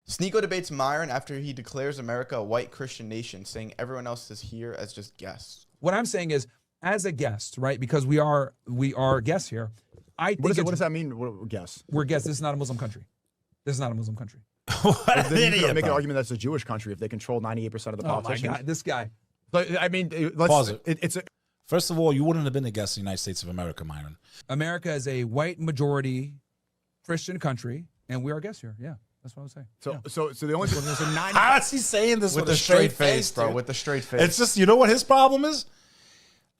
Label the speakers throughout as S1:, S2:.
S1: SNEAKO debates Myron after he declares America a white Christian nation, saying everyone else is here as just guests.
S2: What I'm saying is, as a guest, right? Because we are guests here. I think
S3: what does that mean? Guess.
S2: We're guests. This is not a Muslim country. This is not a Muslim country.
S3: What then you can make an argument that's a Jewish country if they control 98% of the politicians.
S2: Oh my God, this guy.
S3: But I mean, let's
S4: Pause it.
S3: It's a,
S4: First of all, you wouldn't have been a guest in the United States of America, Myron.
S2: America is a white majority Christian country, and we are guests here. Yeah, that's what I was saying.
S3: So the only there's a 90.
S4: How is he saying this
S1: With
S4: a
S1: a straight face,
S4: dude?
S1: bro. With a straight face.
S4: It's just, you know what his problem is?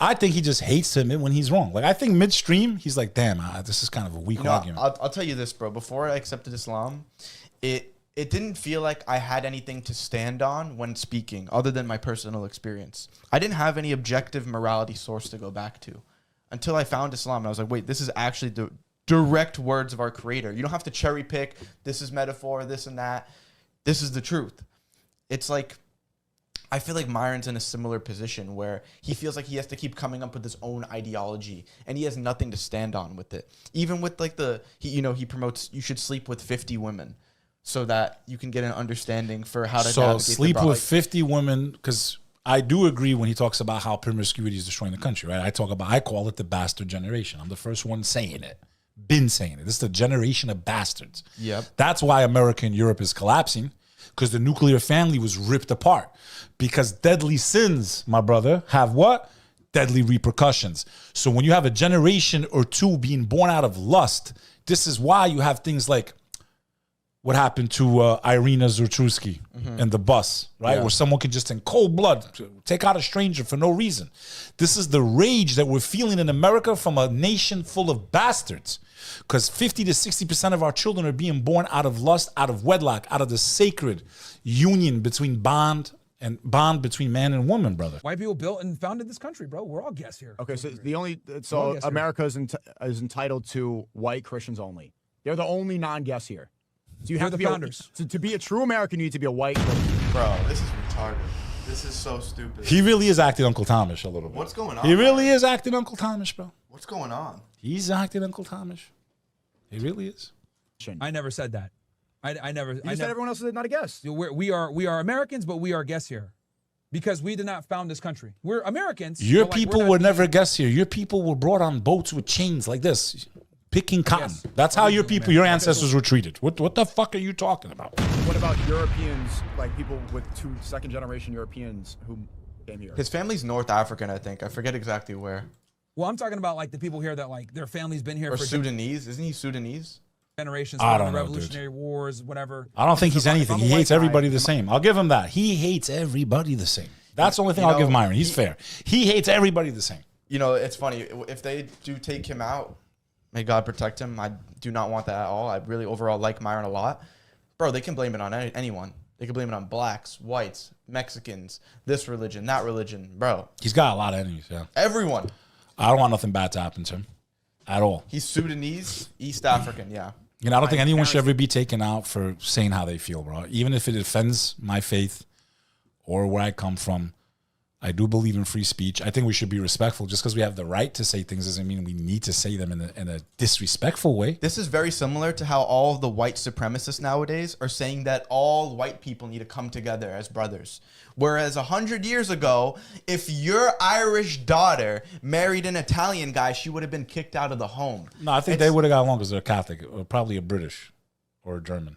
S4: I think he just hates him when he's wrong. Like, I think midstream, he's like, damn, this is kind of a weak argument.
S1: I'll tell you this, bro. Before I accepted Islam, it didn't feel like I had anything to stand on when speaking other than my personal experience. I didn't have any objective morality source to go back to until I found Islam. And I was like, wait, this is actually the direct words of our creator. You don't have to cherry pick. This is metaphor, this and that. This is the truth. It's like, I feel like Myron's in a similar position where he feels like he has to keep coming up with his own ideology and he has nothing to stand on with it. Even with like he promotes you should sleep with 50 women so that you can get an understanding for how to navigate
S4: sleep with 50 women, because I do agree when he talks about how promiscuity is destroying the country, right? I call it the bastard generation. I'm the first one saying it. Been saying it. This is the generation of bastards.
S1: Yep.
S4: That's why America and Europe is collapsing, because the nuclear family was ripped apart. Because deadly sins, my brother, have what? Deadly repercussions. So when you have a generation or two being born out of lust, this is why you have things like what happened to Irina Zurtrusky in the bus, right?
S1: Yeah.
S4: Where someone can just in cold blood take out a stranger for no reason. This is the rage that we're feeling in America from a nation full of bastards. Because 50 to 60% of our children are being born out of lust, out of wedlock, out of the sacred union between bond between man and woman, brother.
S2: White people built and founded this country, bro. We're all guests here.
S3: Okay, so America is entitled to white Christians only. They're the only non-guests here. So you have to be
S2: founders.
S3: To be a true American, you need to be a white.
S1: Bro, this is retarded. This is so stupid.
S4: He really is acting Uncle Thomas a little bit.
S1: What's going on?
S4: He really is acting Uncle Thomas, bro.
S1: What's going on?
S4: He's acting Uncle Thomas. He really is.
S2: I never said that. I never.
S3: You said everyone else is not a guest.
S2: We are Americans, but we are guests here because we did not found this country. We're Americans.
S4: Your people were never guests here. Your people were brought on boats with chains like this, picking cotton.
S2: Yes.
S4: That's how your people, your ancestors were treated. What the fuck are you talking about?
S3: What about Europeans, like people with second-generation Europeans who came here?
S1: His family's North African, I think. I forget exactly where.
S2: Well, I'm talking about like the people here that like their family's been here
S1: Or
S2: for
S1: Sudanese. Isn't he Sudanese?
S2: generations.
S4: I don't know,
S2: Revolutionary Wars, whatever.
S4: I don't think he's anything. He hates everybody the
S3: guy,
S4: same. I'll give him that. He hates everybody the same. That's the only thing I'll give Myron. He's fair. He hates everybody the same.
S1: You know, it's funny. If they do take him out, may God protect him. I do not want that at all. I really overall like Myron a lot. Bro, they can blame it on anyone. They can blame it on blacks, whites, Mexicans, this religion, that religion. Bro.
S4: He's got a lot of enemies, yeah.
S1: Everyone.
S4: I don't want nothing bad to happen to him at all.
S1: He's Sudanese, East African, yeah.
S4: You know, I don't think anyone should ever be taken out for saying how they feel, bro. Even if it offends my faith or where I come from, I do believe in free speech. I think we should be respectful. Just because we have the right to say things doesn't mean we need to say them in a disrespectful way.
S1: This is very similar to how all of the white supremacists nowadays are saying that all white people need to come together as brothers. Whereas 100 years ago, if your Irish daughter married an Italian guy, she would have been kicked out of the home.
S4: No, I think they would have got along because they're Catholic, or probably a British or a German.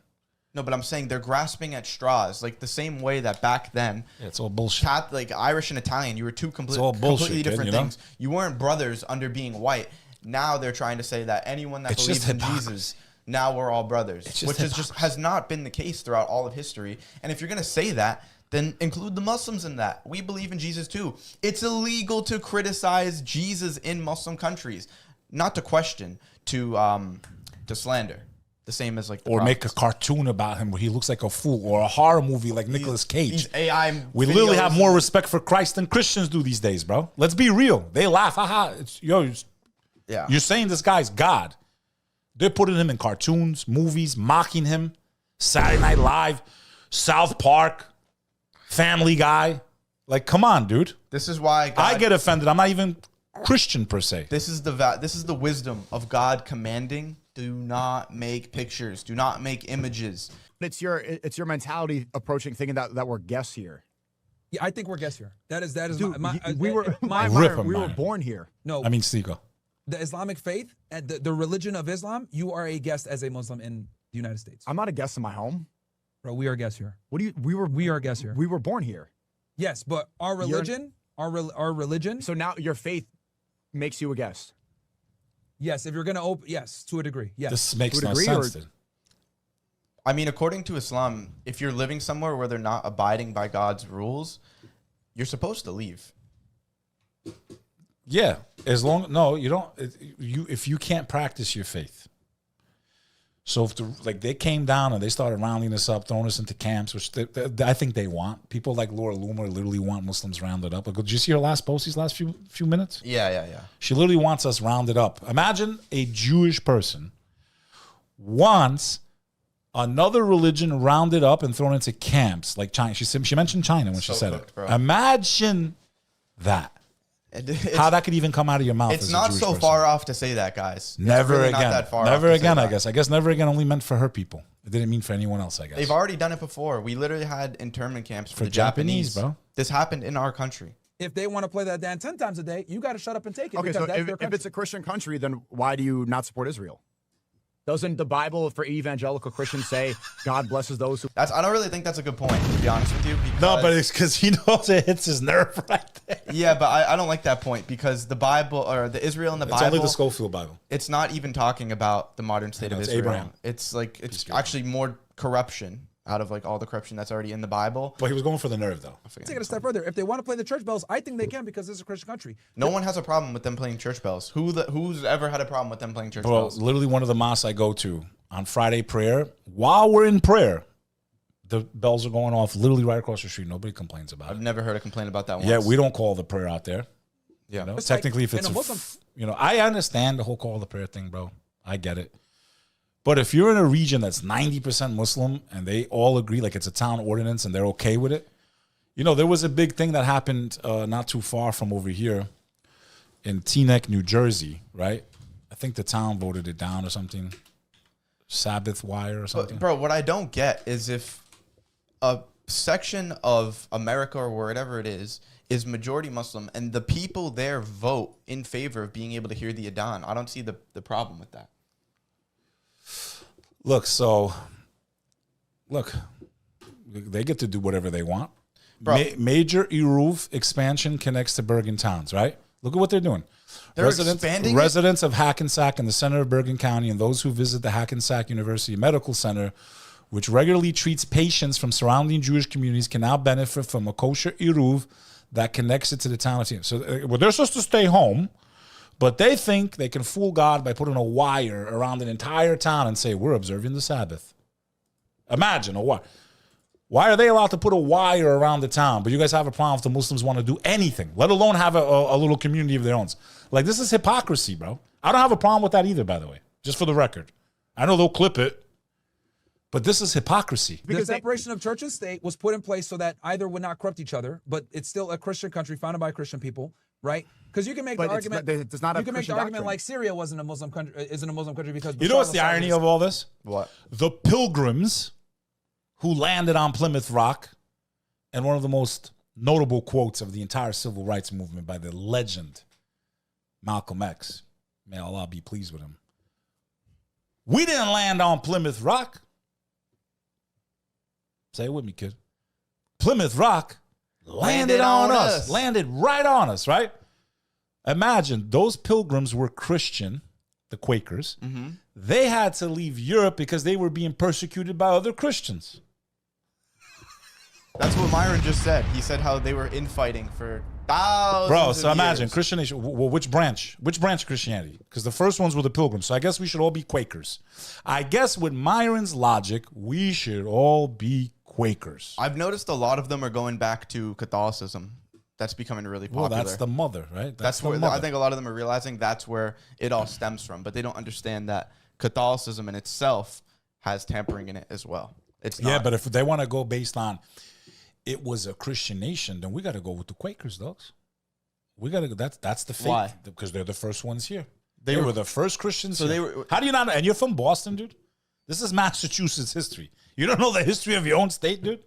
S1: No, but I'm saying they're grasping at straws, like the same way that back then,
S4: Yeah, it's all bullshit.
S1: like Irish and Italian, you were two
S4: all bullshit,
S1: completely different
S4: kid, you know?
S1: things. You weren't brothers under being white. Now they're trying to say that anyone that
S4: It's
S1: believes
S4: just
S1: in Jesus, now we're all brothers, which is just has not been the case throughout all of history. And if you're gonna say that, then include the Muslims in that. We believe in Jesus too. It's illegal to criticize Jesus in Muslim countries, not to question, to slander. The same as like the
S4: Or make a
S1: prophets.
S4: cartoon about him where he looks like a fool, or a horror movie like Nicolas Cage.
S1: These AI
S4: We literally have
S1: videos.
S4: more respect for Christ than Christians do these days, bro. Let's be real. They laugh, haha.
S1: Yeah.
S4: You're saying this guy's God. They're putting him in cartoons, movies, mocking him. Saturday Night Live, South Park, Family Guy. Like, come on, dude.
S1: This is why
S4: I get offended. I'm not even Christian per se.
S1: This is the wisdom of God commanding: do not make pictures, do not make images.
S3: It's your mentality approaching thinking that we're guests here.
S2: Yeah, I think we're guests here. That is
S3: Dude,
S2: my
S3: we were
S4: Myron.
S3: we were born here.
S2: no.
S4: I mean, SNEAKO.
S2: The Islamic faith and the religion of Islam. You are a guest as a Muslim in the United States.
S3: I'm not a guest in my home.
S2: Bro, we are guests here.
S3: What do you?
S2: We are guests here.
S3: We were born here.
S2: Yes, but our religion, our religion.
S3: So now your faith makes you a guest.
S2: Yes, if you're gonna open, yes, to a degree. Yes.
S4: This makes
S3: To a
S4: no
S3: degree,
S4: sense.
S3: or-
S4: Dude.
S1: I mean, according to Islam, if you're living somewhere where they're not abiding by God's rules, you're supposed to leave.
S4: Yeah, you don't. If you can't practice your faith. So if they came down and they started rounding us up, throwing us into camps, which I think they want. People like Laura Loomer literally want Muslims rounded up. Did you see her last post these last few minutes?
S1: Yeah.
S4: She literally wants us rounded up. Imagine a Jewish person wants another religion rounded up and thrown into camps like China. She mentioned China when she said
S1: cooked,
S4: it.
S1: bro.
S4: Imagine that. How that could even come out of your mouth.
S1: It's
S4: as a
S1: not
S4: Jewish
S1: so
S4: person.
S1: far off to say that, guys. It's
S4: Never
S1: really
S4: again.
S1: Not that far
S4: Never
S1: off to say
S4: again, I
S1: that.
S4: guess. I guess never again only meant for her people. It didn't mean for anyone else, I guess.
S1: They've already done it before. We literally had internment camps for the
S4: Japanese,
S1: Japanese,
S4: bro.
S1: This happened in our country.
S2: If they want to play that Dan 10 times a day, you got to shut up and take it.
S3: Okay,
S2: because
S3: so
S2: that's
S3: if
S2: their
S3: it's
S2: country.
S3: a Christian country, then why do you not support Israel? Doesn't the Bible for evangelical Christians say God blesses those who?
S1: I don't really think that's a good point, to be honest with you. Because,
S4: No, but it's because he knows it hits his nerve right there.
S1: yeah, but I don't like that point because the Bible or the Israel in the
S4: It's
S1: Bible,
S4: only the Schofield Bible.
S1: it's not even talking about the modern state of
S4: it's
S1: Israel.
S4: Abraham.
S1: It's actually more corruption out of all the corruption that's already in the Bible.
S4: But he was going for the nerve, though.
S2: Take it a step further. If they want to play the church bells, I think they can because this is a Christian country.
S1: No one has a problem with them playing church bells. Who's ever had a problem with them playing church
S4: Bro,
S1: bells?
S4: literally one of the mosques I go to on Friday prayer, while we're in prayer, the bells are going off literally right across the street. Nobody complains about
S1: I've
S4: it.
S1: never heard a complaint about that once.
S4: Yeah, we don't call the prayer out there.
S1: Yeah.
S4: You know?
S2: It's
S4: Technically,
S2: like
S4: if it's
S2: in a Muslim-
S4: I understand the whole call the prayer thing, bro. I get it. But if you're in a region that's 90% Muslim and they all agree, like it's a town ordinance and they're okay with it, there was a big thing that happened not too far from over here in Teaneck, New Jersey, right? I think the town voted it down or something. Sabbath wire or something.
S1: But, bro, what I don't get is if a section of America or wherever it is majority Muslim and the people there vote in favor of being able to hear the Adhan, I don't see the problem with that.
S4: Look, they get to do whatever they want.
S1: Bro.
S4: Major Eruv expansion connects to Bergen towns, right? Look at what they're doing.
S1: They're expanding it?
S4: Residents of Hackensack in the center of Bergen County and those who visit the Hackensack University Medical Center, which regularly treats patients from surrounding Jewish communities, can now benefit from a kosher Eruv that connects it to the town of Team. So they're supposed to stay home, but they think they can fool God by putting a wire around an entire town and say, we're observing the Sabbath. Imagine a wire. Why are they allowed to put a wire around the town, but you guys have a problem if the Muslims want to do anything, let alone have a little community of their own? Like, this is hypocrisy, bro. I don't have a problem with that either, by the way, just for the record. I know they'll clip it, but this is hypocrisy.
S2: The separation of church and state was put in place so that either would not corrupt each other, but it's still a Christian country founded by Christian people, right? Because you can make the argument.
S3: It's not a
S2: you can make the
S3: Christian
S2: argument
S3: doctrine.
S2: like Syria wasn't a Muslim country, isn't a Muslim country because
S4: You know what's the irony of all this?
S1: What?
S4: The Pilgrims who landed on Plymouth Rock, and one of the most notable quotes of the entire civil rights movement by the legend Malcolm X. May Allah be pleased with him. We didn't land on Plymouth Rock. Say it with me, kid. Plymouth Rock landed on us. Landed right on us, right? Imagine those pilgrims were Christian, the Quakers.
S1: Mm-hmm.
S4: They had to leave Europe because they were being persecuted by other Christians.
S1: That's what Myron just said. He said how they were infighting for thousands
S4: Bro, so
S1: of
S4: imagine
S1: years.
S4: Christian nation. Well, which branch? Which branch of Christianity? Because the first ones were the Pilgrims. So I guess we should all be Quakers. I guess with Myron's logic, we should all be Quakers.
S1: I've noticed a lot of them are going back to Catholicism. That's becoming really popular.
S4: Well, that's the mother, right?
S1: That's
S4: the
S1: where
S4: mother.
S1: I think a lot of them are realizing that's where it all stems from, but they don't understand that Catholicism in itself has tampering in it as well. It's not.
S4: Yeah, but if they want to go based on it was a Christian nation, then we got to go with the Quakers, dogs. We got to. That's the faith.
S1: Why?
S4: Because they're the first ones here.
S1: They
S4: They
S1: were-
S4: were the first Christians.
S1: So
S4: here.
S1: they were-
S4: How do you not? And you're from Boston, dude. This is Massachusetts history. You don't know the history of your own state, dude?